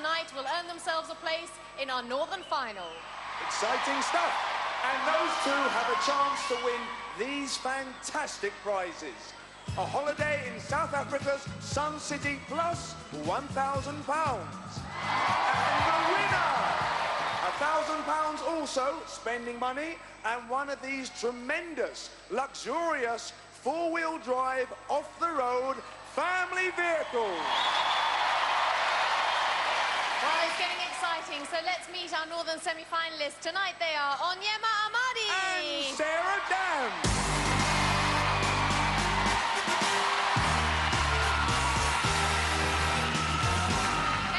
tonight will earn themselves a place in our Northern Final. Exciting stuff. And those two have a chance to win these fantastic prizes. A holiday in South Africa's Sun City plus £1,000. And the winner, £1,000 also, spending money, and one of these tremendous, luxurious, four-wheel drive, off-the-road family vehicles. Well, it's getting exciting, so let's meet our Northern semi-finalists. Tonight they are Onyema Amadi and Sarah Damm.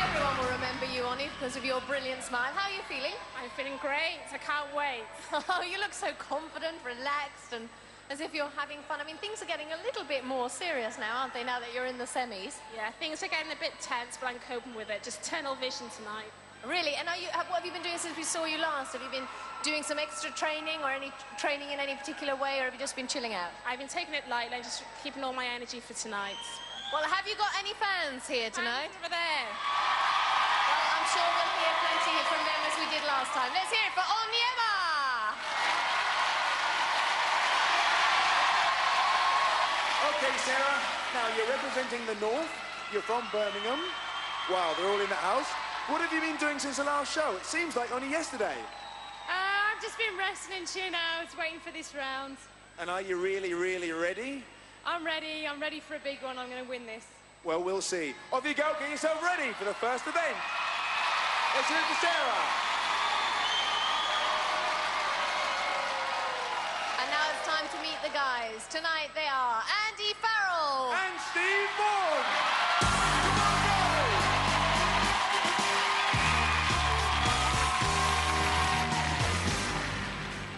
Everyone will remember you, Oni, because of your brilliant smile. How are you feeling? I'm feeling great. I can't wait. Oh, you look so confident, relaxed, and as if you're having fun. I mean, things are getting a little bit more serious now, aren't they, now that you're in the semis? Yeah, things are getting a bit tense, but I'm coping with it. Just tunnel vision tonight. Really? And what have you been doing since we saw you last? Have you been doing some extra training or any training in any particular way, or have you just been chilling out? I've been taking it lightly and just keeping all my energy for tonight. Well, have you got any fans here tonight? Fans over there. Well, I'm sure we'll hear plenty from them as we did last time. Let's hear it for Onyema! Okay, Sarah, now you're representing the North, you're from Birmingham. Wow, they're all in the house. What have you been doing since the last show? It seems like only yesterday. I've just been resting, chin out, waiting for this round. And are you really, really ready? I'm ready for a big one. I'm going to win this. Well, we'll see. Off you go, get yourself ready for the first event. Let's hear it for Sarah. And now it's time to meet the guys. Tonight they are Farrell and Steve Maughan.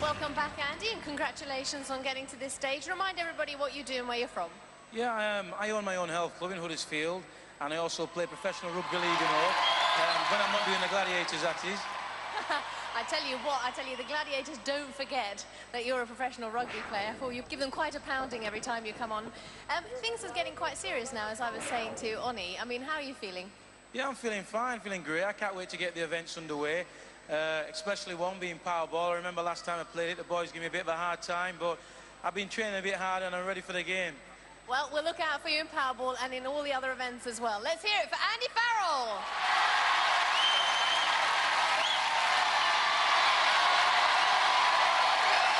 Welcome back, Andy, and congratulations on getting to this stage. Remind everybody what you do and where you're from. Yeah, I own my own health club in Huddersfield, and I also play professional rugby league and all. When I'm not doing the Gladiators, that is. I tell you, the Gladiators don't forget that you're a professional rugby player, for you give them quite a pounding every time you come on. Things are getting quite serious now, as I was saying to Oni. I mean, how are you feeling? Yeah, I'm feeling fine, feeling great. I can't wait to get the events underway, especially one being Powerball. I remember last time I played it, the boys gave me a bit of a hard time, but I've been training a bit harder and I'm ready for the game. Well, we'll look out for you in Powerball and in all the other events as well. Let's hear it for Farrell.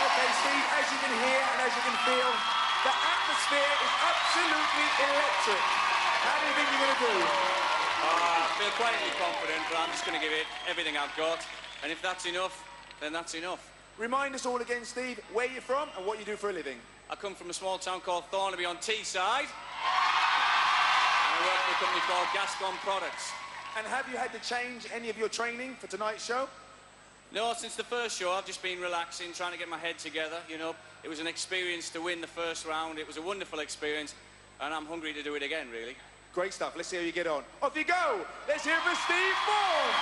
Okay, Steve, as you can hear and as you can feel, the atmosphere is absolutely electric. How do you think you're going to do? I feel quietly confident, but I'm just going to give it everything I've got. And if that's enough, then that's enough. Remind us all again, Steve, where you're from and what you do for a living. I come from a small town called Thornaby on Teesside. And I work for a company called Gascon Products. And have you had to change any of your training for tonight's show? No, since the first show, I've just been relaxing, trying to get my head together, you know. It was an experience to win the first round. It was a wonderful experience, and I'm hungry to do it again, really. Great stuff. Let's see how you get on. Off you go. Let's hear it for Steve Maughan.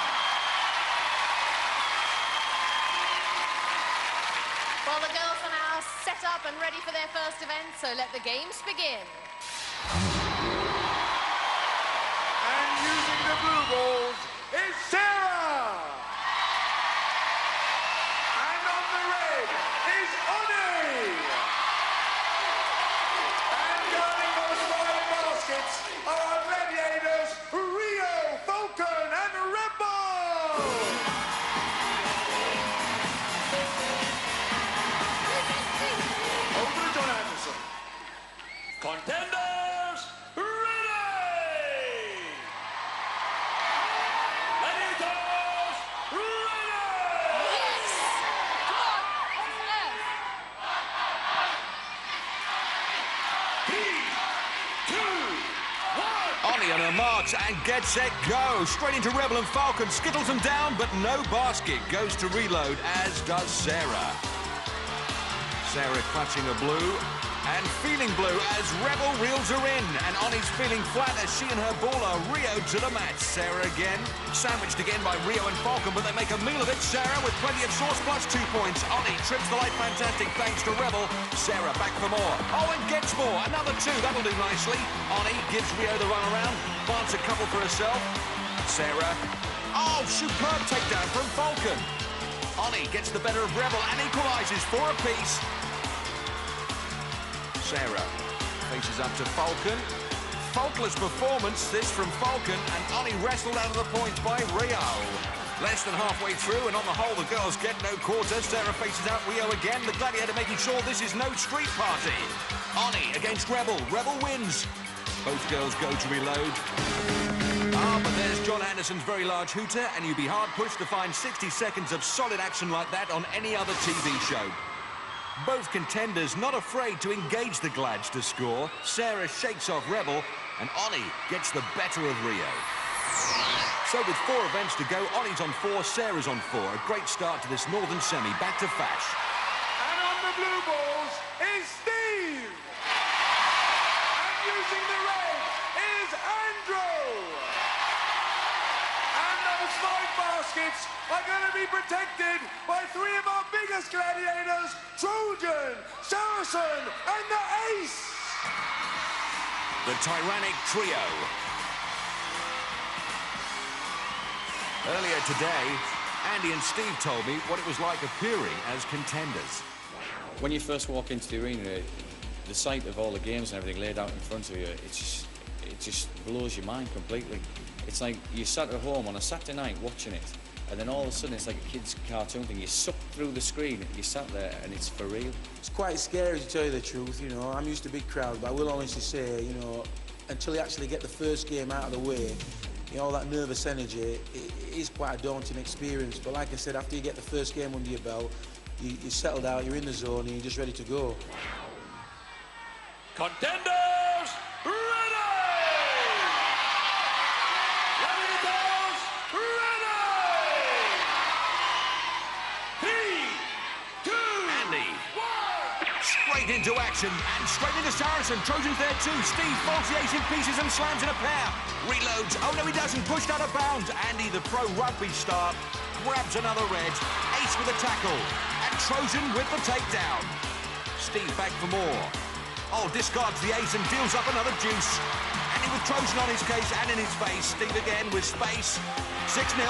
Well, the girls are now set up and ready for their first event, so let the games begin. And using the blue balls is Sarah. And on the red is Oni. And going those 5 baskets are our Gladiators, Rio, Falcon and Rebel. Over to John Anderson. Contenders, ready! Gladiators, ready! Yes! Come on! Oni on her marks and get set, go. Straight into Rebel and Falcon, skittles them down, but no basket. Goes to reload, as does Sarah. Sarah clutching a blue and feeling blue as Rebel reels her in. And Oni's feeling flat as she and her ball are Rio to the match. Sarah again, sandwiched again by Rio and Falcon, but they make a meal of it. Sarah with plenty of sauce plus 2 points. Oni trips the light fantastic thanks to Rebel. Sarah back for more. Oh, and gets more. Another 2, that'll do nicely. Oni gives Rio the run around, plants a couple for herself. Sarah. Oh, superb takedown from Falcon. Oni gets the better of Rebel and equalises 4 apiece. Sarah faces up to Falcon. Faultless performance, this from Falcon, and Oni wrestled out of the points by Rio. Less than halfway through, and on the whole, the girls get no quarter. Sarah faces out Rio again, the Gladiator making sure this is no street party. Oni against Rebel. Rebel wins. Both girls go to reload. Ah, but there's John Anderson's very large hooter, and you'd be hard-pushed to find 60 seconds of solid action like that on any other TV show. Both contenders not afraid to engage the Glads to score. Sarah shakes off Rebel, and Oni gets the better of Rio. So with 4 events to go, Oni's on 4, Sarah's on 4. A great start to this Northern Semi. Back to Fash. And on the blue balls is Steve. And using the red is Andrew. And those 5 baskets are going to be protected by 3 of our biggest gladiators, Trojan, Saracen, and the Ace. The tyrannic trio. Earlier today, Andy and Steve told me what it was like appearing as contenders. When you first walk into the arena, the sight of all the games and everything laid out in front of you, it just blows your mind completely. It's like you sat at home on a Saturday night watching it, and then all of a sudden it's like a kid's cartoon thing. You suck through the screen, you sat there, and it's for real. It's quite scary, to tell you the truth, you know. I'm used to big crowds, but I will honestly say, you know, until you actually get the first game out of the way, you know, all that nervous energy, it is quite a daunting experience. But like I said, after you get the first game under your belt, you're settled out, you're in the zone, and you're just ready to go. Contenders, ready! Gladiators, ready! 3, 2, Andy. 1! Straight into action, and straight into Saracen. Trojan's there too. Steve folds the Ace in pieces and slams in a pair. Reloads. Oh, no, he doesn't. Pushed out of bounds. Andy, the pro rugby star, grabs another red. Ace with a tackle. And Trojan with the takedown. Steve back for more. Oh, discards the Ace and deals up another deuce. Andy with Trojan on his case and in his face. Steve again with space. 6-0.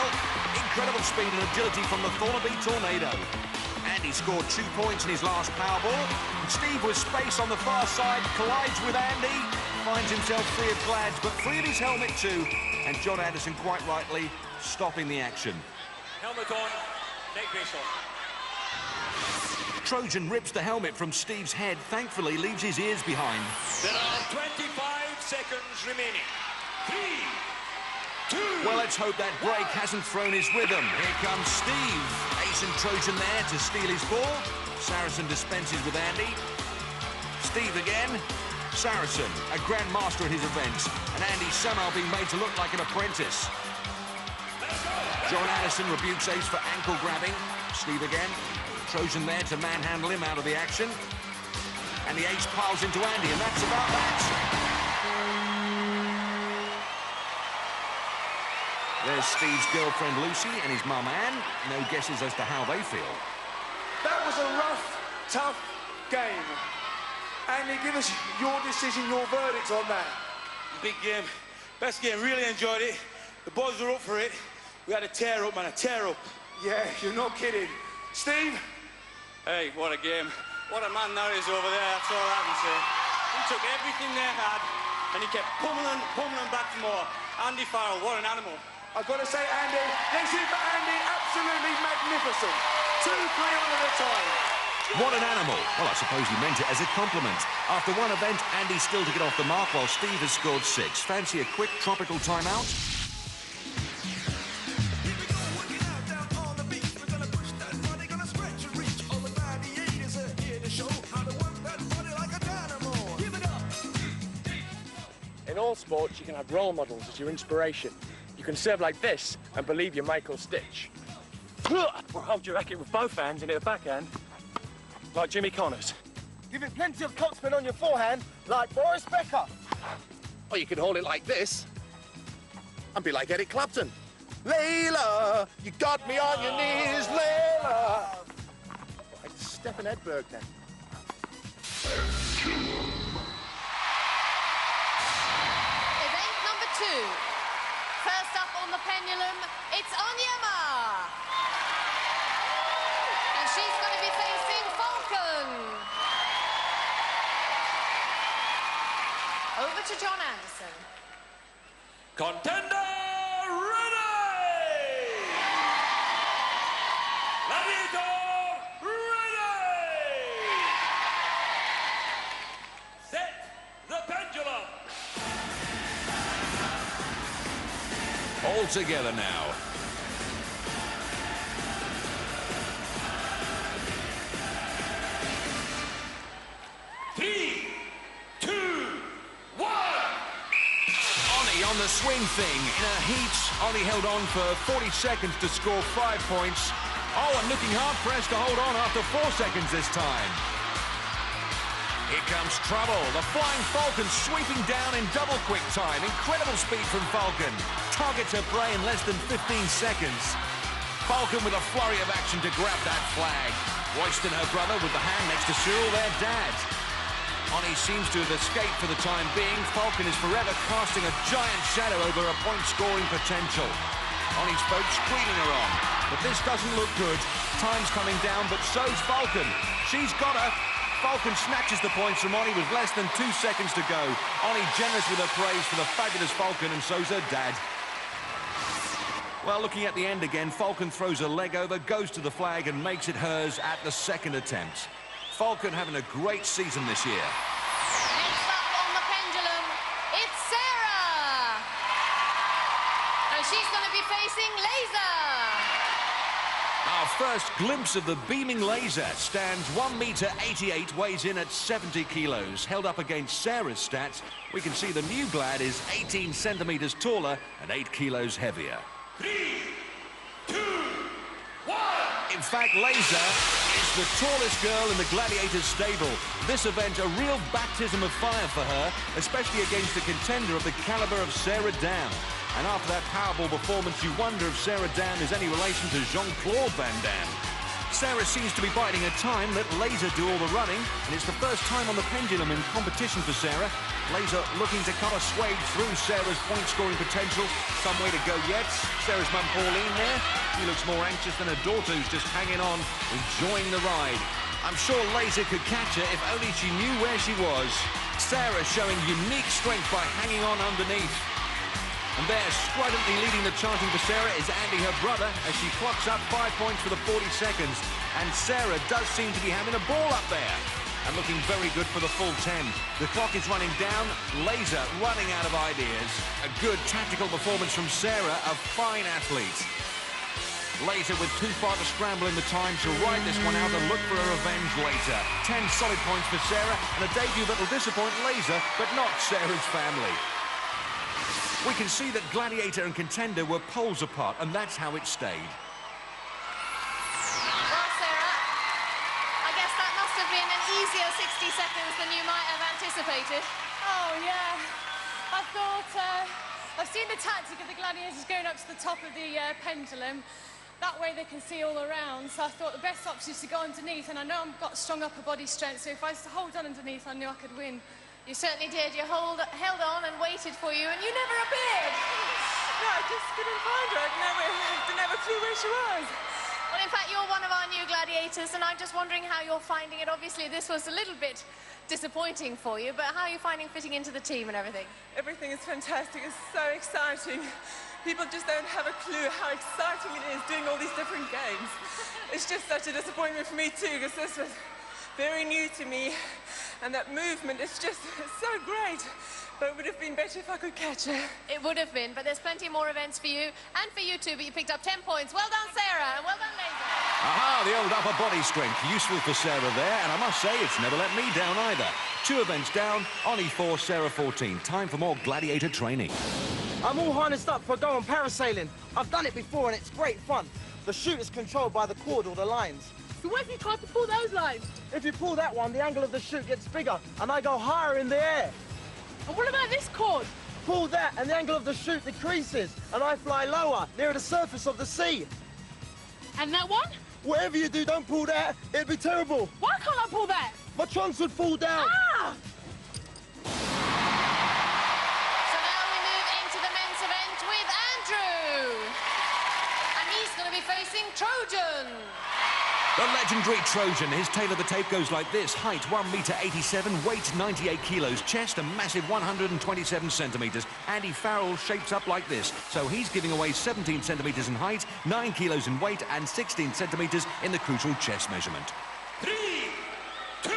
Incredible speed and agility from the Thornaby Tornado. Andy scored 2 points in his last Powerball. And Steve with space on the far side collides with Andy. Finds himself free of Glads, but free of his helmet too. And John Anderson, quite rightly, stopping the action. Helmet on, neck brace on. Trojan rips the helmet from Steve's head, thankfully leaves his ears behind. There are 25 seconds remaining. 3, 2... Well, let's hope that break hasn't thrown his rhythm. Here comes Steve. Ace and Trojan there to steal his ball. Saracen dispenses with Andy. Steve again. Saracen, a grand master at his events, and Andy somehow being made to look like an apprentice. John Anderson rebukes Ace for ankle grabbing. Steve again. Trojan there to manhandle him out of the action. And the Ace piles into Andy, and that's about that. There's Steve's girlfriend Lucy and his mum Anne. No guesses as to how they feel. That was a rough, tough game. Andy, give us your decision, your verdict on that. Big game. Best game. Really enjoyed it. The boys were up for it. We had a tear up, man. A tear up. Yeah, you're not kidding. Steve? Hey, what a game. What a man that is over there, that's all I can say. He took everything they had, and he kept pummeling back for more. Andy Farrell, what an animal. I've got to say, Andy, this is for Andy, absolutely magnificent. 2 3 on at a time. What an animal. Well, I suppose he meant it as a compliment. After one event, Andy's still to get off the mark while Steve has scored 6. Fancy a quick tropical timeout? In all sports, you can have role models as your inspiration. You can serve like this and believe you're Michael Stitch. Or hold your racket with both hands and hit a backhand, like Jimmy Connors. Give it plenty of topspin on your forehand, like Boris Becker. Or you can hold it like this and be like Eric Clapton. Layla, you got me on your knees, Layla. Like Stephen Edberg then. Event number 2. First up on the pendulum, it's Onyema. And she's going to be facing Falcon. Over to John Anderson. Contender ready! Gladiator ready! Set the pendulum! All together now. Three, two, one! On the swing thing. In a heat, Ollie held on for 40 seconds to score 5 points. Oh, and looking hard-pressed to hold on after 4 seconds this time. Here comes trouble. The Flying Falcon sweeping down in double quick time. Incredible speed from Falcon. Targets her prey in less than 15 seconds. Falcon with a flurry of action to grab that flag. Royston, her brother, with the hand next to Cyril, their dad. Oni seems to have escaped for the time being. Falcon is forever casting a giant shadow over her point-scoring potential. Oni's folks screening her on. But this doesn't look good. Time's coming down, but so's Falcon. She's got her. Falcon snatches the points from Oni with less than 2 seconds to go. Oni generous with her praise for the fabulous Falcon, and so's her dad. Well, looking at the end again, Falcon throws her leg over, goes to the flag, and makes it hers at the second attempt. Falcon having a great season this year. Next up on the pendulum, it's Sarah. And she's going to be facing Laser. Our first glimpse of the beaming Laser stands 1.88 m, weighs in at 70 kilos. Held up against Sarah's stats, we can see the new Glad is 18 centimeters taller and 8 kilos heavier. 3, 2, 1! In fact, Laser is the tallest girl in the Gladiators stable. This event a real baptism of fire for her, especially against a contender of the caliber of Sarah Damm. And after that Powerball performance, you wonder if Sarah Damm is any relation to Jean-Claude Van Damme. Sarah seems to be biding her time, let Laser do all the running, and it's the first time on the pendulum in competition for Sarah. Laser looking to cut a swathe through Sarah's point-scoring potential. Some way to go yet. Sarah's mum Pauline there. She looks more anxious than her daughter, who's just hanging on, enjoying the ride. I'm sure Laser could catch her if only she knew where she was. Sarah showing unique strength by hanging on underneath. And there, stridently leading the chanting for Sarah is Andy, her brother, as she clocks up 5 points for the 40 seconds. And Sarah does seem to be having a ball up there. And looking very good for the full 10. The clock is running down. Laser running out of ideas. A good tactical performance from Sarah, a fine athlete. Laser with too far to scramble in the time. She'll ride this one out and look for her revenge later. 10 solid points for Sarah, and a debut that'll disappoint Laser, but not Sarah's family. We can see that Gladiator and Contender were poles apart, and that's how it stayed. Well, Sarah, I guess that must have been an easier 60 seconds than you might have anticipated. Oh, yeah. I thought, I've seen the tactic of the Gladiators going up to the top of the pendulum. That way they can see all around. So I thought the best option is to go underneath, and I know I've got strong upper body strength, so if I was to hold on underneath, I knew I could win. You certainly did. You held on and waited for you, and you never appeared. No, I just couldn't find her. I didn't have a clue where she was. Well, in fact, you're one of our new Gladiators, and I'm just wondering how you're finding it. Obviously, this was a little bit disappointing for you, but how are you finding fitting into the team and everything? Everything is fantastic. It's so exciting. People just don't have a clue how exciting it is doing all these different games. It's just such a disappointment for me, too, because this was very new to me. And that movement, it's so great. But it would have been better if I could catch her. It would have been, but there's plenty more events for you and for you too, but you picked up 10 points. Well done, Sarah, and well done, Laser. Aha, the old upper body strength. Useful for Sarah there, and I must say, it's never let me down either. 2 events down, Oni 4, Sarah 14. Time for more Gladiator training. I'm all harnessed up for a go on parasailing. I've done it before, and it's great fun. The chute is controlled by the cord or the lines. So what if you tried to pull those lines? If you pull that one, the angle of the chute gets bigger, and I go higher in the air. And what about this cord? Pull that, and the angle of the chute decreases, and I fly lower, nearer the surface of the sea. And that one? Whatever you do, don't pull that. It'd be terrible. Why can't I pull that? My trunks would fall down. Ah! So now we move into the men's event with Andrew. facing Trojan. The legendary Trojan. His tail of the tape goes like this. Height 1m87, weight 98 kilos, chest a massive 127 centimetres. Andy Farrell shapes up like this. So he's giving away 17 centimetres in height, 9 kilos in weight and 16 centimetres in the crucial chest measurement. 3, 2, 1.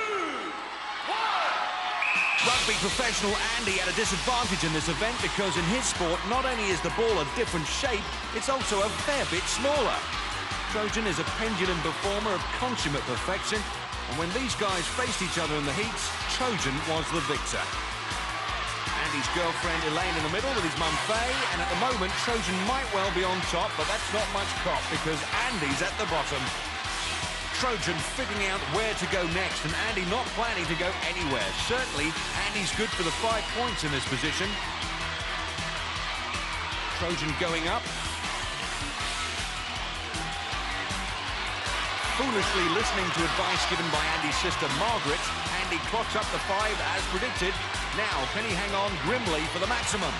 Rugby professional Andy at a disadvantage in this event because in his sport, not only is the ball a different shape, it's also a fair bit smaller. Trojan is a pendulum performer of consummate perfection, and when these guys faced each other in the heats, Trojan was the victor. Andy's girlfriend Elaine in the middle with his mum Faye, and at the moment Trojan might well be on top, but that's not much cop because Andy's at the bottom. Trojan figuring out where to go next, and Andy not planning to go anywhere. Certainly, Andy's good for the 5 points in this position. Trojan going up. Foolishly listening to advice given by Andy's sister Margaret, Andy clocks up the 5 as predicted. Now, can he hang on grimly for the maximum?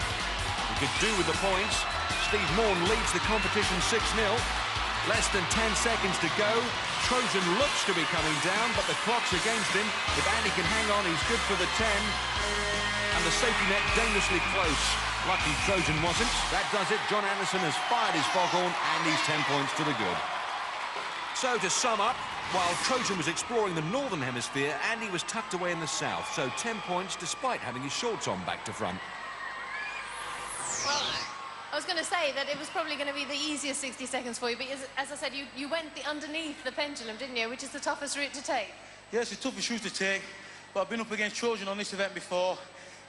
He could do with the points. Steve Maughan leads the competition 6-0. Less than 10 seconds to go. Trojan looks to be coming down, but the clock's against him. If Andy can hang on, he's good for the 10. And the safety net dangerously close. Lucky Trojan wasn't. That does it. John Anderson has fired his foghorn, and he's 10 points to the good. So to sum up, while Trojan was exploring the northern hemisphere, Andy was tucked away in the south. So 10 points despite having his shorts on back to front. Well, I was going to say that it was probably going to be the easiest 60 seconds for you, but as I said, you went underneath the pendulum, didn't you? Which is the toughest route to take. Yes, it's the toughest route to take, but I've been up against Trojan on this event before,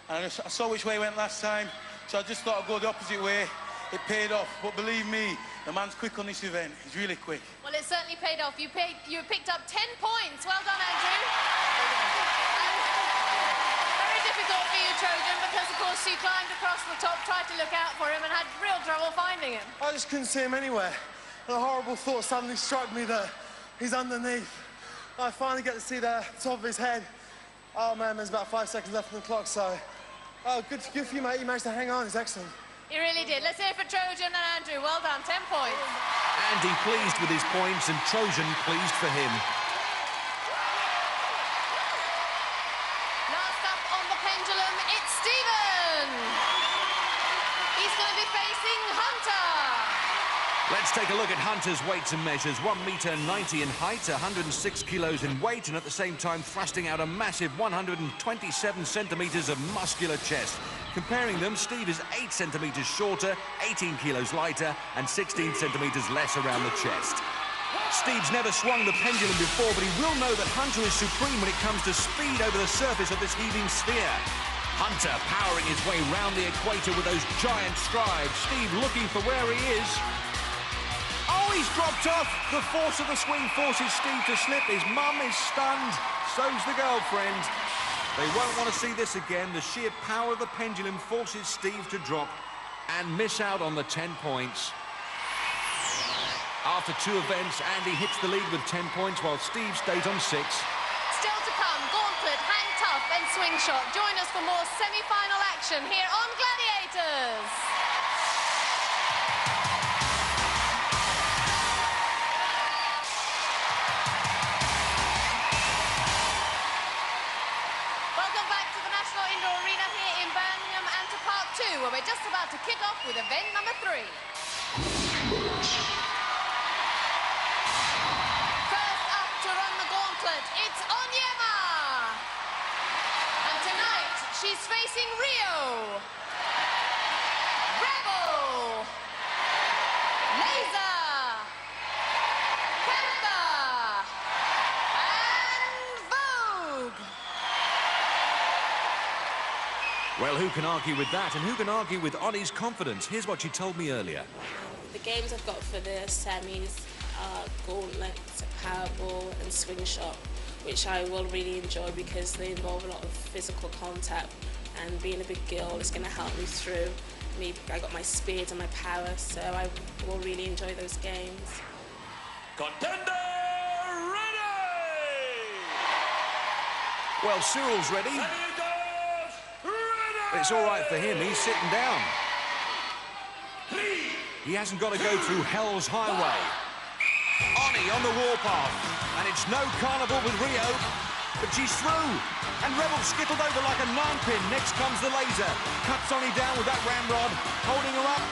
and I saw which way he went last time, so I just thought I'd go the opposite way. It paid off, but believe me, the man's quick on this event. He's really quick. Well, it certainly paid off. You picked up 10 points. Well done, Andrew. Very difficult for you, Trojan, because, of course, you climbed across the top, tried to look out for him, and had real trouble finding him. I just couldn't see him anywhere. And a horrible thought suddenly struck me that he's underneath. I finally get to see the top of his head. Oh, man, there's about 5 seconds left on the clock, so... Oh, good for you, mate. You managed to hang on. It's excellent. You really did. Let's hear it for Trojan and Andrew. Well done, 10 points. Andy pleased with his points and Trojan pleased for him. Last up on the pendulum, it's Stephen. He's going to be facing Hunter. Let's take a look at Hunter's weights and measures. 1m90 in height, 106 kilos in weight, and at the same time thrusting out a massive 127 centimetres of muscular chest. Comparing them, Steve is 8 centimetres shorter, 18 kilos lighter, and 16 centimetres less around the chest. Steve's never swung the pendulum before, but he will know that Hunter is supreme when it comes to speed over the surface of this heaving sphere. Hunter powering his way round the equator with those giant strides. Steve looking for where he is. Oh, he's dropped off. The force of the swing forces Steve to slip. His mum is stunned. So's the girlfriend. They won't want to see this again. The sheer power of the pendulum forces Steve to drop and miss out on the 10 points. After 2 events, Andy hits the lead with 10 points while Steve stays on 6. Still to come, Gauntlet, Hang Tough and Swing Shot. Join us for more semi-final action here on Gladiators. Where we're just about to kick off with event number 3. First up to run the gauntlet, it's Onyema. And tonight, she's facing Rio, Rebel, Laser, Panther, and Vogue. Well, who can argue with that, and who can argue with Ony's confidence? Here's what she told me earlier. The games I've got for the semis are Gauntlet, Powerball and Swing Shot, which I will really enjoy because they involve a lot of physical contact, and being a big girl is going to help me through. I got my speed and my power, so I will really enjoy those games. Contender ready! Well, Cyril's ready. It's all right for him, he's sitting down. He hasn't got to go through hell's highway. Oni on the warpath. And it's no carnival with Rio, but she's through. And Rebel skittled over like a ninepin. Next comes the laser. Cuts Oni down with that ramrod, holding her up.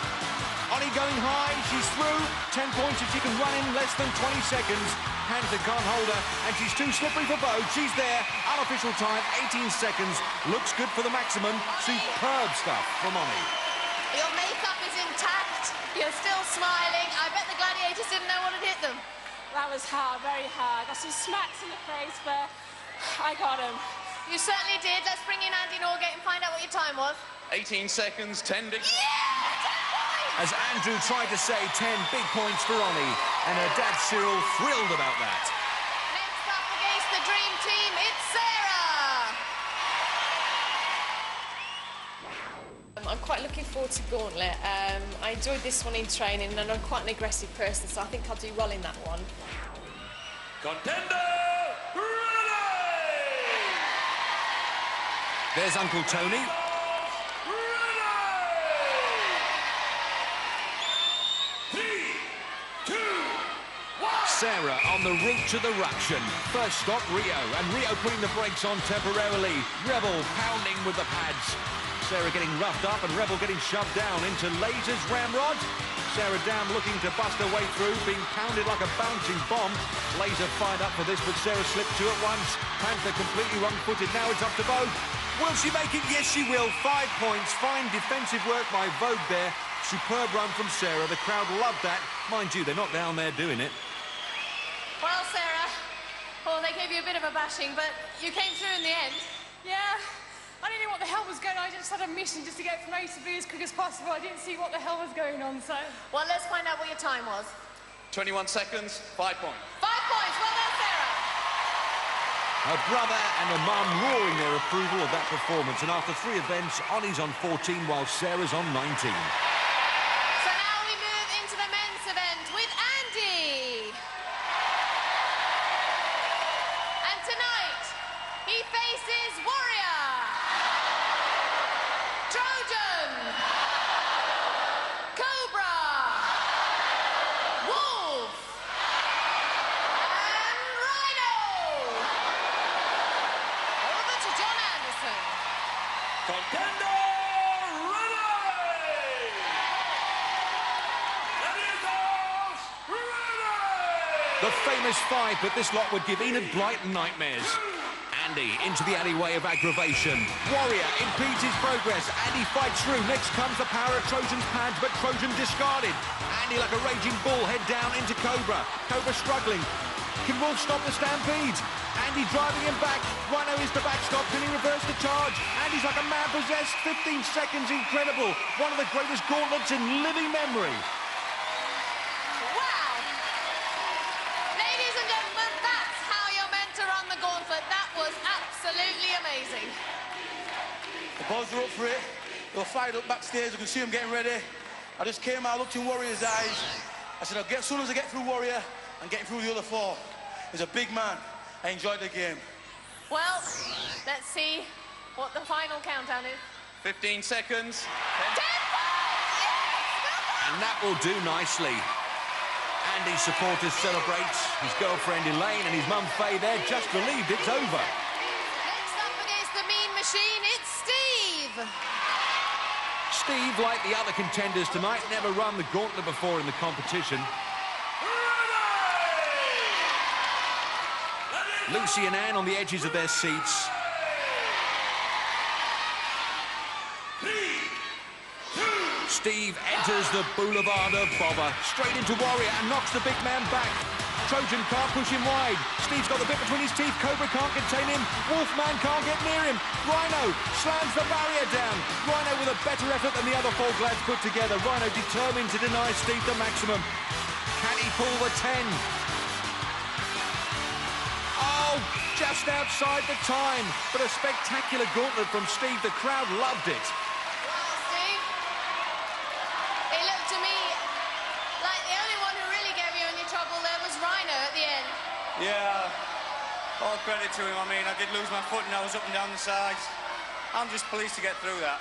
Oni going high, she's through. 10 points if she can run in less than 20 seconds. Hansen can't hold her, and she's too slippery for Vogue. She's there. Unofficial time, 18 seconds. Looks good for the maximum. Superb stuff from Oni. Your makeup is intact. You're still smiling. I bet the Gladiators didn't know what had hit them. That was hard, very hard. Got some smacks in the face, but I got him. You certainly did. Let's bring in Andy Norgate and find out what your time was. 18 seconds, 10 degrees. As Andrew tried to say 10 big points for Oni, and her dad Cyril thrilled about that. Next up against the dream team, it's Sarah. I'm quite looking forward to Gauntlet. I enjoyed this one in training, and I'm quite an aggressive person, so I think I'll do well in that one. Contender, ready! There's Uncle Tony. Sarah on the route to the ruction. First stop, Rio, and Rio putting the brakes on temporarily. Rebel pounding with the pads. Sarah getting roughed up and Rebel getting shoved down into Laser's ramrod. Sarah Damm looking to bust her way through, being pounded like a bouncing bomb. Laser fired up for this, but Sarah slipped two at once. Panther completely wrong-footed. Now it's up to Vogue. Will she make it? Yes, she will. 5 points. Fine defensive work by Vogue there. Superb run from Sarah. The crowd loved that. Mind you, they're not down there doing it. Well, Sarah, they gave you a bit of a bashing, but you came through in the end. Yeah, I didn't know what the hell was going on. I just had a mission just to get from A to B as quick as possible. I didn't see what the hell was going on, so... Well, let's find out what your time was. 21 seconds, 5 points. 5 points, well done, Sarah. Her brother and her mum roaring their approval of that performance. And after 3 events, Oni's on 14 while Sarah's on 19. So now we move into the men's event with Andy. And tonight, he faces Warrior, Trojan, Cobra, Wolf, and Rhino. Over to John Anderson. Contender, ready! Gladiators, ready! The famous 5, but this lot would give Enid Blyton nightmares. Andy into the alleyway of aggravation. Warrior impedes his progress. Andy fights through. Next comes the power of Trojan's pads, but Trojan discarded. Andy like a raging bull, head down into Cobra. Cobra struggling. Can Wolf stop the stampede? Andy driving him back. Rhino is the backstop. Can he reverse the charge? Andy's like a man possessed. 15 seconds, incredible. One of the greatest gauntlets in living memory. Wow! Ladies and gentlemen, that's how you're meant to run the gauntlet. That was absolutely amazing. The boys are up for it. They were fired up backstage. You can see them getting ready. I just came out, looked in Warrior's eyes. I said, as soon as I get through Warrior, I'm getting through the other 4. He's a big man. I enjoyed the game. Well, let's see what the final countdown is. 15 seconds. 10 And that will do nicely. Andy's supporters celebrate. His girlfriend Elaine and his mum Faye, they're just relieved it's over. Next up against the mean machine, it's Steve. Steve, like the other contenders tonight, never run the gauntlet before in the competition. Lucy and Anne on the edges of their seats. Steve enters the boulevard of bother, straight into Warrior and knocks the big man back. Trojan can't push him wide. Steve's got the bit between his teeth. Cobra can't contain him. Wolfman can't get near him. Rhino slams the barrier down. Rhino with a better effort than the other 4 glads put together. Rhino determined to deny Steve the maximum. Can he pull the 10? Oh, just outside the time. But a spectacular gauntlet from Steve. The crowd loved it. Well, Steve, it looked to me like the only one who really gave you any trouble there was Rhino at the end. Yeah, all credit to him. I mean, I did lose my foot and I was up and down the sides. I'm just pleased to get through that.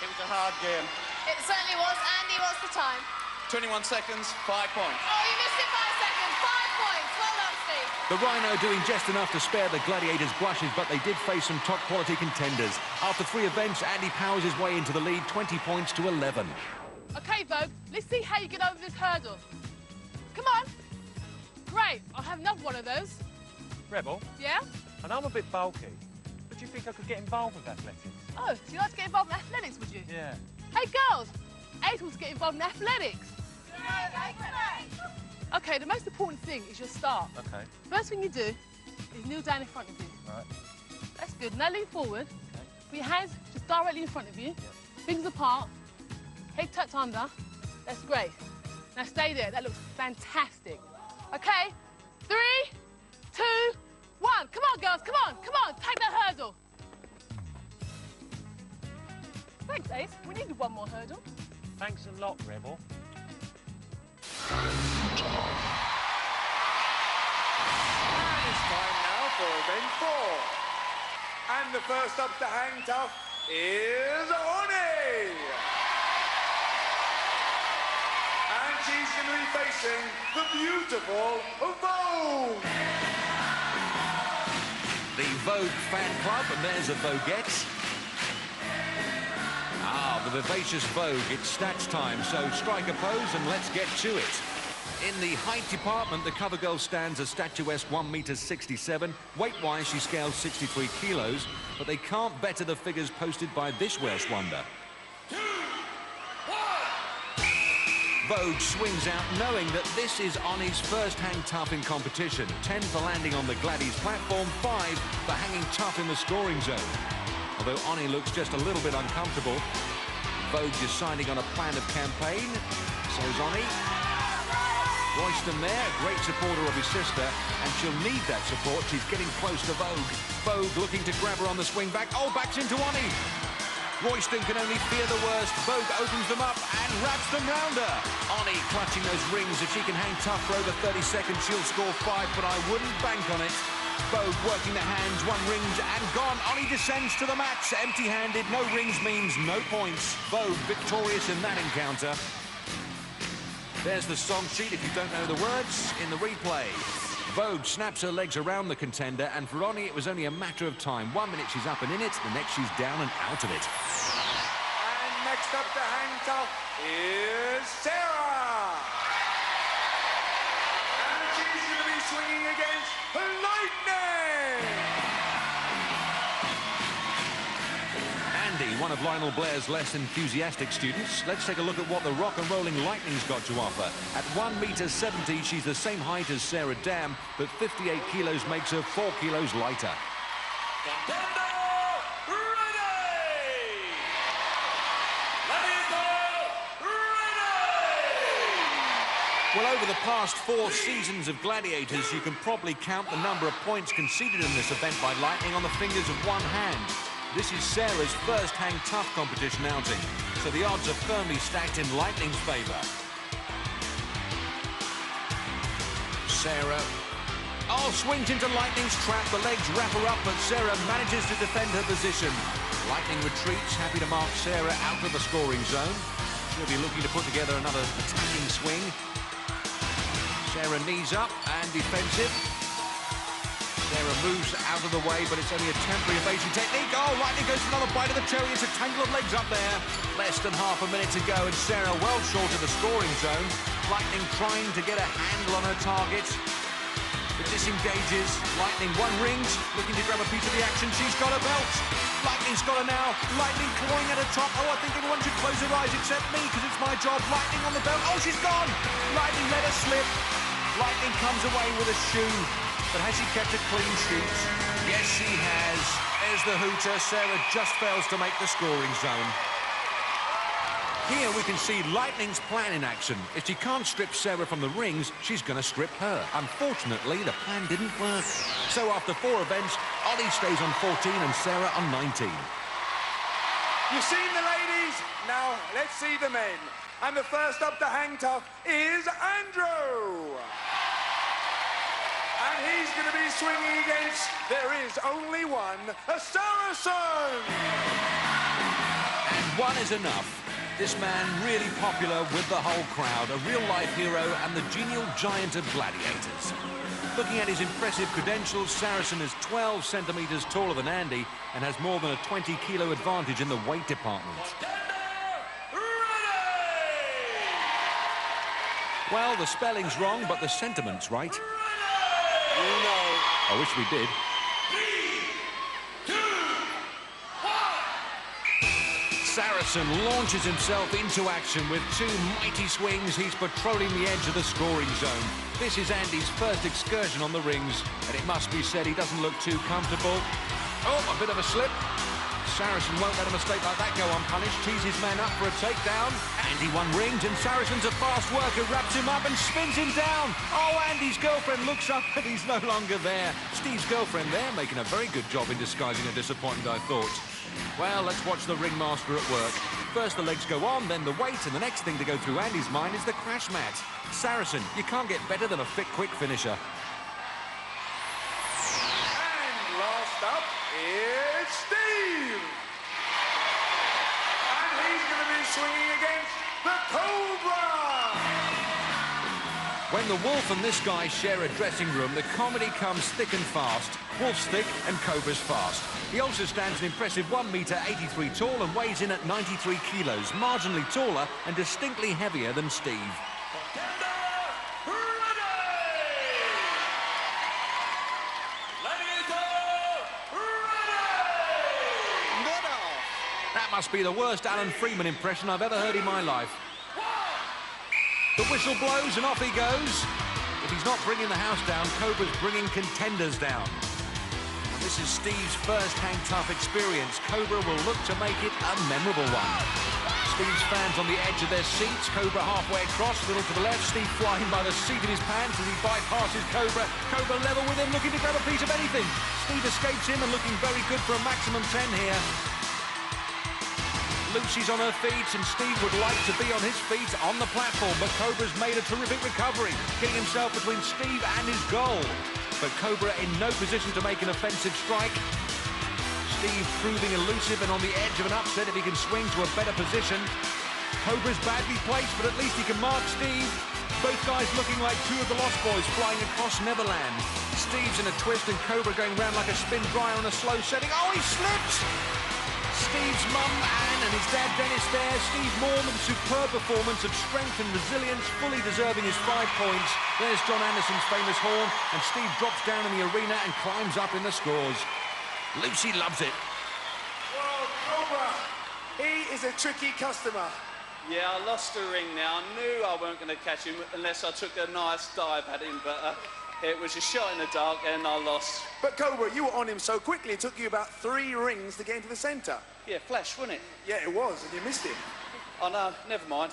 It was a hard game. It certainly was. Andy, what's the time? 21 seconds, 5 points. Oh, you missed it 5 seconds. points. Well done, Steve. The Rhino doing just enough to spare the Gladiators' blushes, but they did face some top-quality contenders. After 3 events, Andy powers his way into the lead, 20 points to 11. OK, Vogue, let's see how you get over this hurdle. Come on. Great, I'll have another one of those. Rebel? Yeah? I know I'm a bit bulky, but do you think I could get involved with athletics? Oh, so you like to get involved in athletics, would you? Yeah. Hey, girls, Ace wants to get involved in athletics. OK, the most important thing is your start. OK. First thing you do is kneel down in front of you. Right. That's good. Now lean forward. Okay. Put your hands just directly in front of you. Yeah. Fingers apart. Head tucked under. That's great. Now stay there. That looks fantastic. OK, 3, 2, 1. Come on, girls. Come on. Come on. Take that hurdle. Thanks, Ace. We needed one more hurdle. Thanks a lot, Rebel. And it's time now for event 4. And the first up to hang tough is Onyema. And she's going to be facing the beautiful Vogue. The Vogue fan club, and there's a Voguette. Ah, the vivacious Vogue, it's stats time, so strike a pose and let's get to it. In the height department, the cover girl stands a statuesque 1 metre 67. Weight-wise, she scales 63 kilos, but they can't better the figures posted by this Welsh wonder. 2, 1. Vogue swings out knowing that this is Onyema's first hang tough in competition. 10 for landing on the Gladys platform, 5 for hanging tough in the scoring zone. Although Onyema looks just a little bit uncomfortable, Vogue deciding on a plan of campaign. So's Onyema. Royston there, a great supporter of his sister, and she'll need that support. She's getting close to Vogue. Vogue looking to grab her on the swing back. Oh, backs into Onyema. Royston can only fear the worst. Vogue opens them up and wraps them round her. Onyema clutching those rings. If she can hang tough for over 30 seconds, she'll score 5, but I wouldn't bank on it. Vogue working the hands, 1 ring and gone. Onyema descends to the mats, empty-handed. No rings means no points. Vogue victorious in that encounter. There's the song sheet, if you don't know the words, in the replay. Vogue snaps her legs around the contender, and for Onyema, it was only a matter of time. 1 minute she's up and in it, the next she's down and out of it. And next up to hang tough is Sarah. And she's going to be swinging against Lightning. Andy, one of Lionel Blair's less enthusiastic students. Let's take a look at what the rock and rolling Lightning's got to offer. At 1 metre 70, she's the same height as Sarah Damm, but 58 kilos makes her 4 kilos lighter. Contender ready! Gladiator ready! Well, over the past 4 seasons of Gladiators, you can probably count the number of points conceded in this event by Lightning on the fingers of one hand. This is Sarah's first hang tough competition outing, so the odds are firmly stacked in Lightning's favour. Sarah. Oh, swings into Lightning's trap. The legs wrap her up, but Sarah manages to defend her position. Lightning retreats, happy to mark Sarah out of the scoring zone. She'll be looking to put together another attacking swing. Sarah knees up and defensive. Sarah moves out of the way, but it's only a temporary evasion technique. Oh, Lightning goes for another bite of the cherry. It's a tangle of legs up there. Less than half a minute to go, and Sarah well short of the scoring zone. Lightning trying to get a handle on her target. It disengages. Lightning 1 rings, looking to grab a piece of the action. She's got a belt. Lightning's got her now. Lightning clawing at her top. Oh, I think everyone should close their eyes except me, because it's my job. Lightning on the belt. Oh, she's gone. Lightning let her slip. Lightning comes away with a shoe. But has she kept a clean sheet? Yes, she has. There's the hooter. Sarah just fails to make the scoring zone. Here we can see Lightning's plan in action. If she can't strip Sarah from the rings, she's going to strip her. Unfortunately, the plan didn't work. So after 4 events, Onyema stays on 14 and Sarah on 19. You've seen the ladies, now let's see the men. And the first up to hang tough is Andrew. And he's going to be swinging against, there is only one, a Saracen. And 1 is enough. This man really popular with the whole crowd, a real-life hero and the genial giant of Gladiators. Looking at his impressive credentials, Saracen is 12 centimetres taller than Andy and has more than a 20-kilo advantage in the weight department. Well, the spelling's wrong, but the sentiment's right. You know. I wish we did. 3, 2, 1. Saracen launches himself into action with two mighty swings. He's patrolling the edge of the scoring zone. This is Andy's first excursion on the rings, and it must be said he doesn't look too comfortable. Oh, a bit of a slip. Saracen won't let a mistake like that go unpunished. Tees his man up for a takedown. Andy won rings, and Saracen's a fast worker, wraps him up and spins him down. Oh, Andy's girlfriend looks up, but he's no longer there. Steve's girlfriend there, making a very good job in disguising a disappointment, I thought. Well, let's watch the ringmaster at work. First the legs go on, then the weight, and the next thing to go through Andy's mind is the crash mat. Saracen, you can't get better than a fit, quick finisher. And last up is Steve. And he's going to be swinging against the Cobra. When the Wolf and this guy share a dressing room, the comedy comes thick and fast. Wolf's thick and Cobra's fast. He also stands an impressive 1 metre 83 tall and weighs in at 93 kilos, marginally taller and distinctly heavier than Steve. That must be the worst Alan Freeman impression I've ever heard in my life. The whistle blows and off he goes. If he's not bringing the house down, Cobra's bringing contenders down. And this is Steve's first hang tough experience. Cobra will look to make it a memorable one. Steve's fans on the edge of their seats. Cobra halfway across, little to the left. Steve flying by the seat of his pants as he bypasses Cobra. Cobra level with him, looking to grab a piece of anything. Steve escapes him and looking very good for a maximum 10 here. Lucy's on her feet, and Steve would like to be on his feet on the platform, but Cobra's made a terrific recovery, getting himself between Steve and his goal. But Cobra in no position to make an offensive strike. Steve proving elusive and on the edge of an upset if he can swing to a better position. Cobra's badly placed, but at least he can mark Steve. Both guys looking like two of the Lost Boys flying across Neverland. Steve's in a twist and Cobra going round like a spin dryer on a slow setting. Oh, he slipped! Steve's mum, Anne, and his dad, Dennis there. Steve Maughan with a superb performance of strength and resilience, fully deserving his 5 points. There's John Anderson's famous horn, and Steve drops down in the arena and climbs up in the scores. Lucy loves it. Well, Cobra, he is a tricky customer. Yeah, I lost the ring now. I knew I weren't going to catch him unless I took a nice dive at him, but it was a shot in the dark and I lost. But Cobra, you were on him so quickly, it took you about 3 rings to get into the centre. Yeah, flash, wasn't it? Yeah, it was, and you missed it. Oh, no, never mind.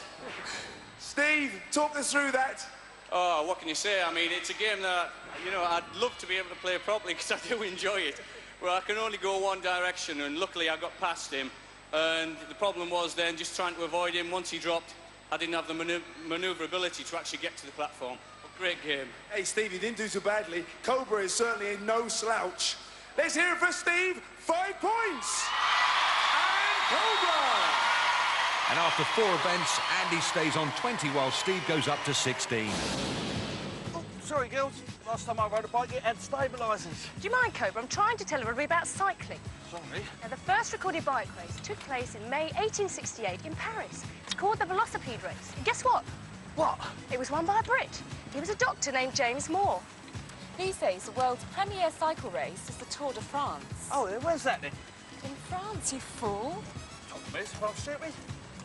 Steve, talk us through that. Oh, what can you say? I mean, it's a game that, you know, I'd love to be able to play properly because I do enjoy it. Well, I can only go one direction, and luckily I got past him. And the problem was then just trying to avoid him. Once he dropped, I didn't have the manoeuvrability to actually get to the platform. Great game. Hey, Steve, you didn't do so badly. Cobra is certainly in no slouch. Let's hear it for Steve. 5 points. And Cobra. And after 4 events, Andy stays on 20 while Steve goes up to 16. Oh, sorry, girls. Last time I rode a bike, it had stabilisers. Do you mind, Cobra? I'm trying to tell everybody about cycling. Sorry. Now, the first recorded bike race took place in May 1868 in Paris. It's called the Velocipede Race. And guess what? What? It was won by a Brit. He was a doctor named James Moore. These days, the world's premier cycle race is the Tour de France. Oh, where's that then? In France, you fool. Talk to me, if I'm stupid.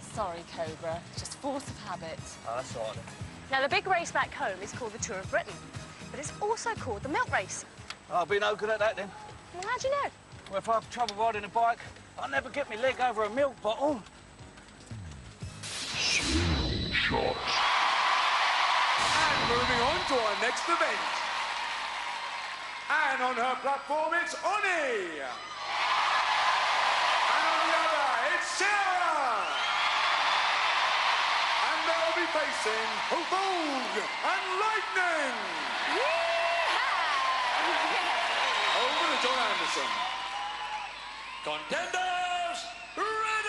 Sorry, Cobra. Just force of habit. Oh, that's all right then. Now, the big race back home is called the Tour of Britain, but it's also called the Milk Race. I'll be no good at that then. Well, how do you know? Well, if I have trouble riding a bike, I'll never get my leg over a milk bottle. Shot. And moving on to our next event. And on her platform, it's Oni. And on the other, it's Sarah. And they'll be facing Vogue and Lightning. Over to John Anderson. Contenders, ready!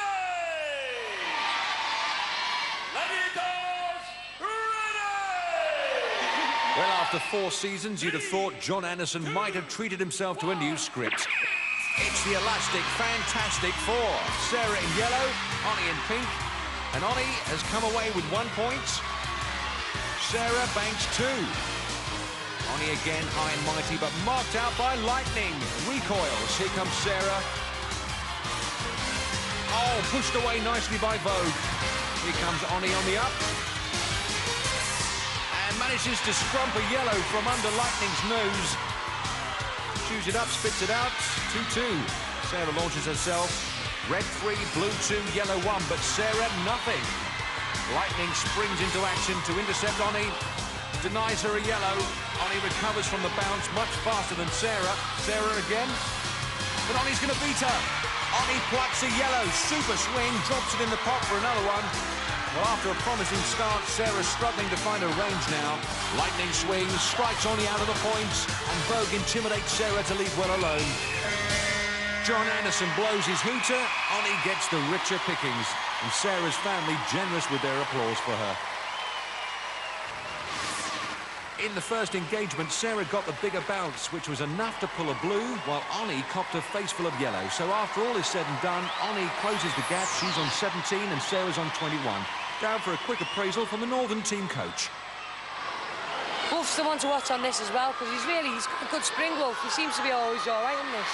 Well, after 4 seasons, you'd have thought John Anderson might have treated himself to a new script. It's the elastic Fantastic Four. Sarah in yellow, Oni in pink, and Oni has come away with 1 point. Sarah banks 2. Oni again high and mighty, but marked out by lightning. Recoils. Here comes Sarah. Oh, pushed away nicely by Vogue. Here comes Oni on the up. And manages to scrump a yellow from under Lightning's nose. Chews it up, spits it out. 2-2. Sarah launches herself. Red 3, blue 2, yellow 1, but Sarah nothing. Lightning springs into action to intercept Oni. Denies her a yellow. Oni recovers from the bounce much faster than Sarah. Sarah again. But Oni's going to beat her. Oni plucks a yellow. Super swing. Drops it in the pot for another one. Well, after a promising start, Sarah's struggling to find her range now. Lightning swings, strikes Oni out of the points, and Vogue intimidates Sarah to leave well alone. John Anderson blows his hooter. Oni gets the richer pickings, and Sarah's family generous with their applause for her. In the first engagement, Sarah got the bigger bounce, which was enough to pull a blue, while Oni copped a face full of yellow. So after all is said and done, Oni closes the gap. She's on 17 and Sarah's on 21. Down for a quick appraisal from the Northern team coach. Wolf's the one to watch on this as well, because he's got a good spring, Wolf. He seems to be always all right in this.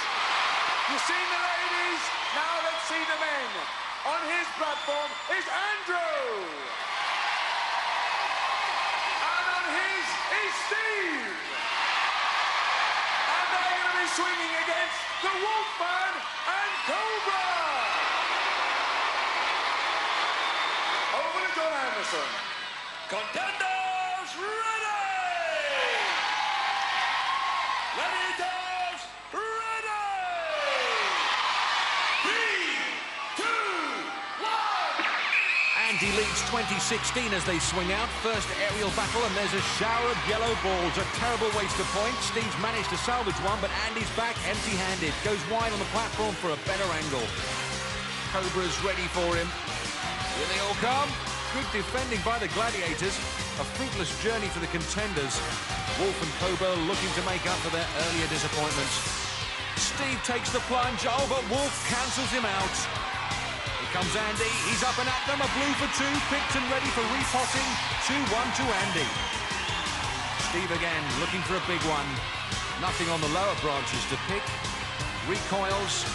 You've seen the ladies, now let's see the men. On his platform is Andrew. And on his is Steve. And they're going to be swinging against the Wolfman and Cobra. Over to John Anderson. Contenders ready! Gladiators ready! 3, 2, 1! Andy leads 2016 as they swing out. First aerial battle, and there's a shower of yellow balls. A terrible waste of points. Steve's managed to salvage one, but Andy's back empty-handed. Goes wide on the platform for a better angle. Cobra's ready for him. Here they all come. Good defending by the Gladiators. A fruitless journey for the contenders. Wolf and Cobra looking to make up for their earlier disappointments. Steve takes the plunge. Oh, but Wolf cancels him out. Here comes Andy. He's up and at them. A blue for 2. Picked and ready for repotting. 2-1 to Andy. Steve again looking for a big one. Nothing on the lower branches to pick. Recoils.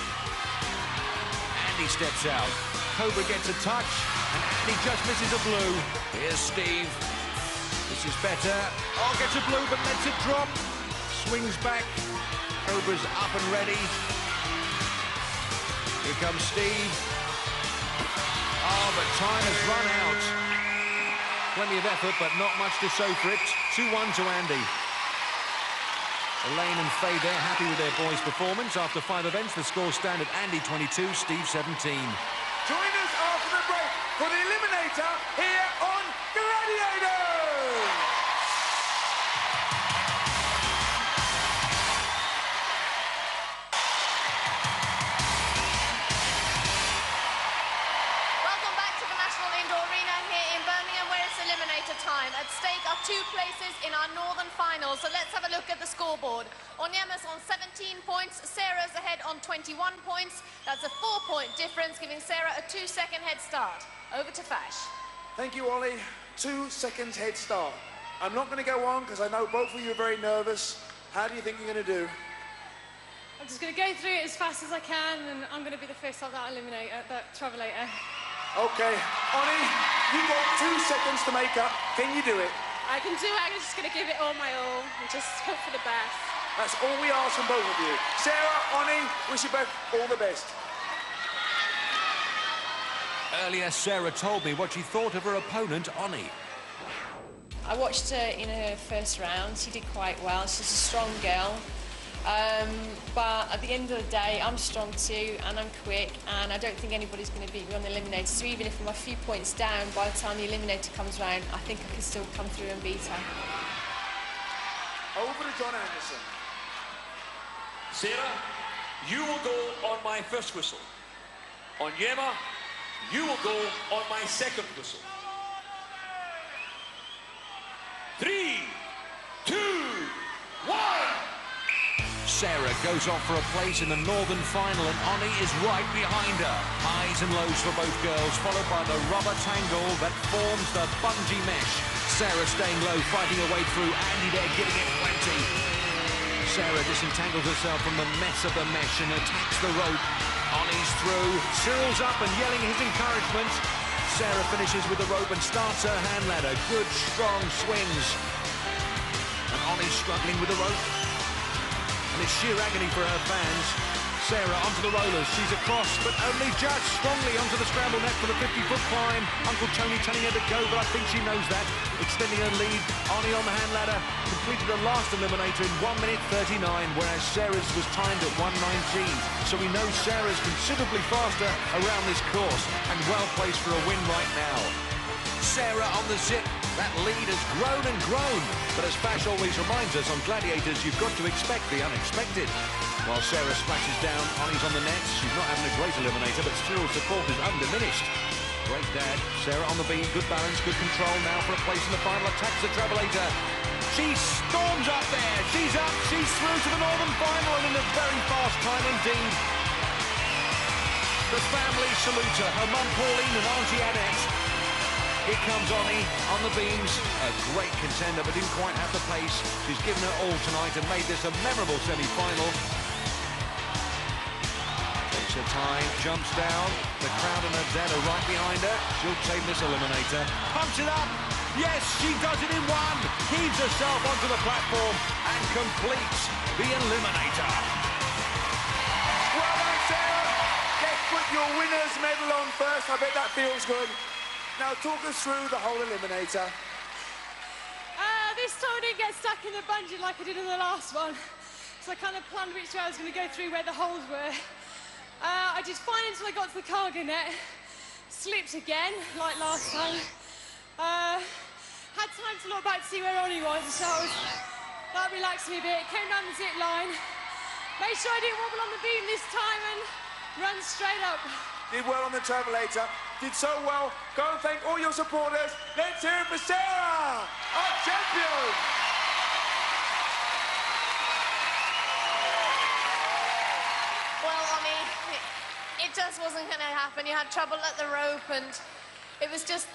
Andy steps out. Cobra gets a touch. And Andy just misses a blue. Here's Steve. This is better. Oh, gets a blue, but lets it drop. Swings back. Cobra's up and ready. Here comes Steve. Oh, but time has run out. Plenty of effort, but not much to show for it. 2-1 to Andy. Elaine and Faye there, happy with their boys' performance. After 5 events, the score stand at Andy 22, Steve 17. Join us after the break for the Eliminator here on Gladiators! Welcome back to the National Indoor Arena here in Birmingham, where it's Eliminator time. At stake are 2 places in our Northern Final, so let's have a look at the scoreboard. Onyema's on 17 points, Sarah's ahead on 21 points. That's a 4-point difference, giving Sarah a 2-second head start. Over to Fash. Thank you, Ollie. 2 seconds head start. I'm not going to go on because I know both of you are very nervous. How do you think you're going to do? I'm just going to go through it as fast as I can, and I'm going to be the first of that eliminator, that travelator. Okay, Ollie, you've got 2 seconds to make up. Can you do it? I can do it. I'm just going to give it all my all and just hope for the best. That's all we ask from both of you. Sarah, Oni, wish you both all the best. Earlier, Sarah told me what she thought of her opponent, Oni. I watched her in her first round. She did quite well. She's a strong girl. But at the end of the day, I'm strong too, and I'm quick, and I don't think anybody's going to beat me on the eliminator. So even if I'm a few points down, by the time the eliminator comes round, I think I can still come through and beat her. Over to John Anderson. Sarah, you will go on my first whistle. Onyema, you will go on my second whistle. 3, Sarah goes off for a place in the Northern final, and Oni is right behind her. Highs and lows for both girls, followed by the rubber tangle that forms the bungee mesh. Sarah staying low, fighting her way through. Andy there giving it plenty. Sarah disentangles herself from the mess of the mesh and attacks the rope. Oni's through. Cyril's up and yelling his encouragement. Sarah finishes with the rope and starts her hand ladder. Good, strong swings. And Oni's struggling with the rope. And it's sheer agony for her fans. Sarah onto the rollers. She's across, but only just strongly onto the scramble net for the 50-foot climb. Uncle Tony telling her to go, but I think she knows that. Extending her lead. Oni on the hand ladder. Completed her last eliminator in 1 minute 39, whereas Sarah's was timed at 1:19. So we know Sarah's considerably faster around this course and well placed for a win right now. Sarah on the zip. That lead has grown and grown. But as Fash always reminds us, on Gladiators, you've got to expect the unexpected. While Sarah splashes down, Oni's on the nets. She's not having a great eliminator, but Cyril's support is undiminished. Great dad. Sarah on the beam. Good balance, good control now for a place in the final. Attacks the travelator. She storms up there. She's up. She's through to the Northern final and in a very fast time indeed. The family salute her. Her mum Pauline and Auntie Annette. Here comes Oni on the beams. A great contender, but didn't quite have the pace. She's given her all tonight and made this a memorable semi-final. Takes her time, jumps down. The crowd and her dad are right behind her. She'll take this eliminator. Pumps it up. Yes, she does it in one. Heaves herself onto the platform and completes the eliminator. Well done, Sarah. Let's put your winner's medal on first. I bet that feels good. Now talk us through the whole eliminator. This time I didn't get stuck in the bungee like I did in the last one. So I kind of planned which way I was going to go through where the holes were. I did fine until I got to the cargo net. Slipped again, like last time. Had time to look back to see where Oni was, so that relaxed me a bit. Came down the zip line. Made sure I didn't wobble on the beam this time and run straight up. Did well on the travelator. Did so well. Go and thank all your supporters. Let's hear it for Sarah, our champion. Well, Oni, it just wasn't going to happen. You had trouble at the rope and it was just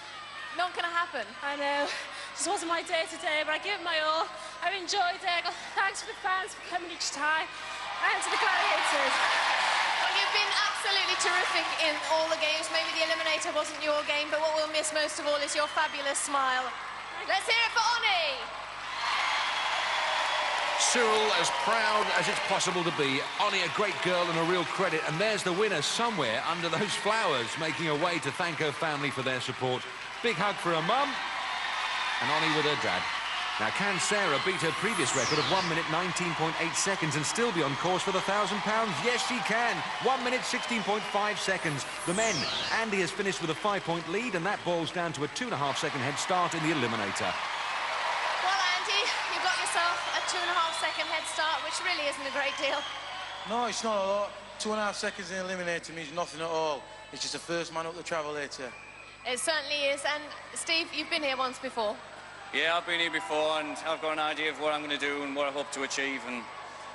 not going to happen. I know. This wasn't my day today, but I gave it my all. I've enjoyed it. Thanks to the fans for coming each time and to the Gladiators. Well, you've been absolutely terrific in all the games. Maybe the eliminator wasn't your game, but what we'll miss most of all is your fabulous smile. Let's hear it for Oni. Cyril as proud as it's possible to be. Oni a great girl and a real credit. And there's the winner somewhere under those flowers, making her way to thank her family for their support. Big hug for her mum and Oni with her dad. Now, can Sarah beat her previous record of 1 minute 19.8 seconds and still be on course for the £1,000? Yes, she can. 1 minute 16.5 seconds. The men, Andy has finished with a 5-point lead, and that boils down to a 2.5-second head start in the eliminator. Well, Andy, you've got yourself a 2.5-second head start, which really isn't a great deal. No, it's not a lot. 2.5 seconds in the eliminator means nothing at all. It's just the first man up the travelator. It certainly is. And, Steve, you've been here once before. Yeah, I've been here before and I've got an idea of what I'm going to do and what I hope to achieve, and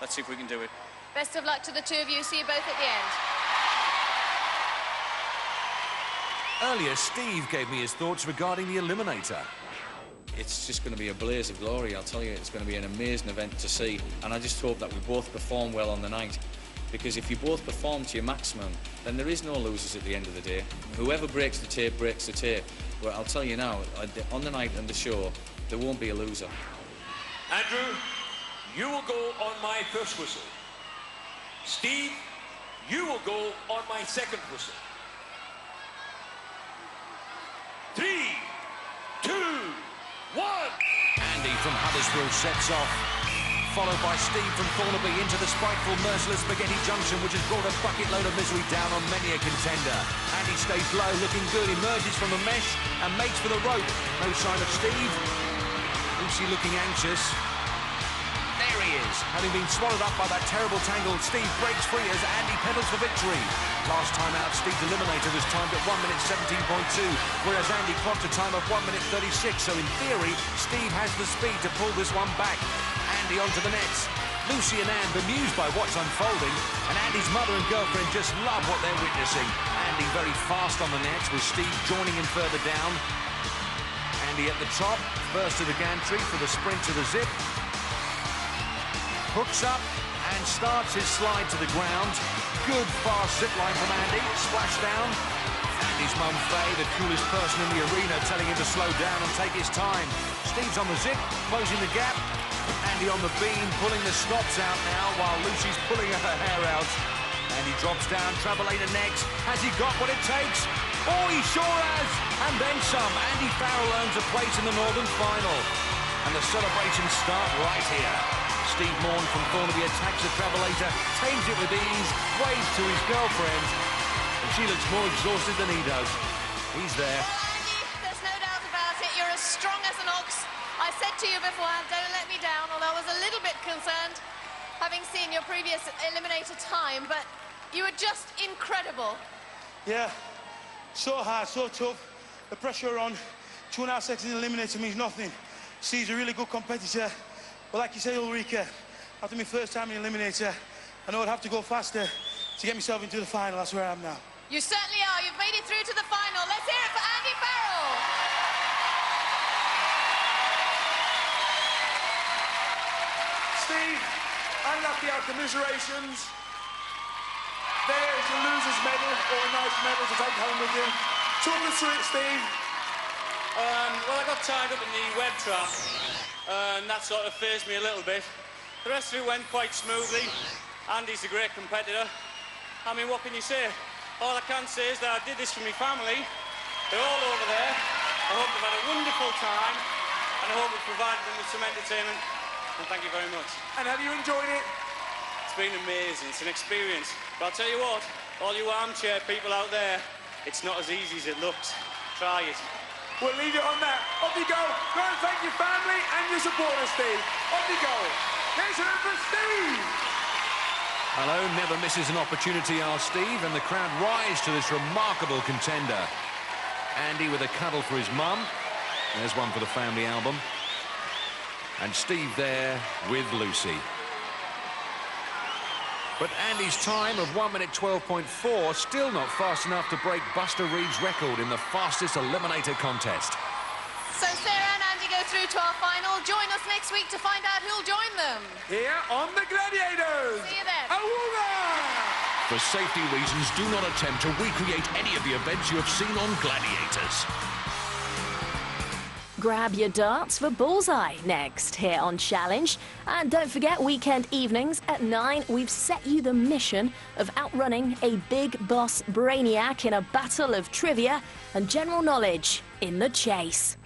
let's see if we can do it. Best of luck to the two of you. See you both at the end. Earlier, Steve gave me his thoughts regarding the eliminator. It's just going to be a blaze of glory, I'll tell you. It's going to be an amazing event to see, and I just hope that we both perform well on the night, because if you both perform to your maximum, then there is no losers at the end of the day. Whoever breaks the tape breaks the tape. Well, I'll tell you now, on the night and the show, there won't be a loser. Andrew, you will go on my first whistle. Steve, you will go on my second whistle. 3, 2, 1. Andy from Huddersfield sets off, followed by Steve from Thornaby into the spiteful, merciless Spaghetti Junction, which has brought a bucket load of misery down on many a contender. Andy stays low, looking good, emerges from the mesh and makes for the rope. No sign of Steve. Lucy looking anxious. There he is. Having been swallowed up by that terrible tangle, Steve breaks free as Andy pedals for victory. Last time out, Steve's eliminator was timed at 1 minute 17.2, whereas Andy clocked a time of 1 minute 36, so in theory, Steve has the speed to pull this one back. Andy onto the nets. Lucy and Anne bemused by what's unfolding, and Andy's mother and girlfriend just love what they're witnessing. Andy very fast on the nets, with Steve joining him further down. Andy at the top, first to the gantry for the sprint to the zip. Hooks up and starts his slide to the ground. Good fast zip line from Andy, splash down. Andy's mum Faye, the coolest person in the arena, telling him to slow down and take his time. Steve's on the zip, closing the gap. Andy on the beam, pulling the stops out now, while Lucy's pulling her hair out. Andy drops down, Travelator next. Has he got what it takes? Oh, he sure has! And then some. Andy Farrell earns a place in the Northern Final. And the celebrations start right here. Steve Maughan from Thornaby attacks the Travelator, tames it with ease, waves to his girlfriend. And she looks more exhausted than he does. He's there. Well, Andy, there's no doubt about it. You're as strong as an ox. I said to you beforehand, don't let me down, although I was a little bit concerned, having seen your previous eliminator time, but you were just incredible. Yeah, so hard, so tough. The pressure on 2.5 seconds in the eliminator means nothing. Steve's a really good competitor, but like you say, Ulrika, after my first time in the eliminator, I know I'd have to go faster to get myself into the final. That's where I am now. You certainly are. You've made it through to the final. Let's hear it for Andy Farrell. Steve, unlucky our commiserations. There's a loser's medal, or a nice medal to take home with you. Talk us through it, Steve. Well, I got tied up in the web trap, and that sort of phased me a little bit. The rest of it went quite smoothly. Andy's a great competitor. I mean, what can you say? All I can say is that I did this for my family. They're all over there. I hope they've had a wonderful time, and I hope we've provided them with some entertainment. And thank you very much. And have you enjoyed it? It's been amazing. It's an experience. But I'll tell you what, all you armchair people out there, it's not as easy as it looks. Try it. We'll leave it on that. Off you go. Go and thank your family and your supporters, Steve. Off you go. Here's it for Steve. Hello, never misses an opportunity, our Steve, and the crowd rise to this remarkable contender. Andy with a cuddle for his mum. There's one for the family album. And Steve there with Lucy. But Andy's time of 1 minute 12.4 still not fast enough to break Buster Reed's record in the fastest eliminator contest. So Sarah and Andy go through to our final. Join us next week to find out who'll join them. Here on the Gladiators. See you then. Awooga! For safety reasons, do not attempt to recreate any of the events you have seen on Gladiators. Grab your darts for Bullseye next here on Challenge. And don't forget, weekend evenings at 9, we've set you the mission of outrunning a big boss brainiac in a battle of trivia and general knowledge in the chase.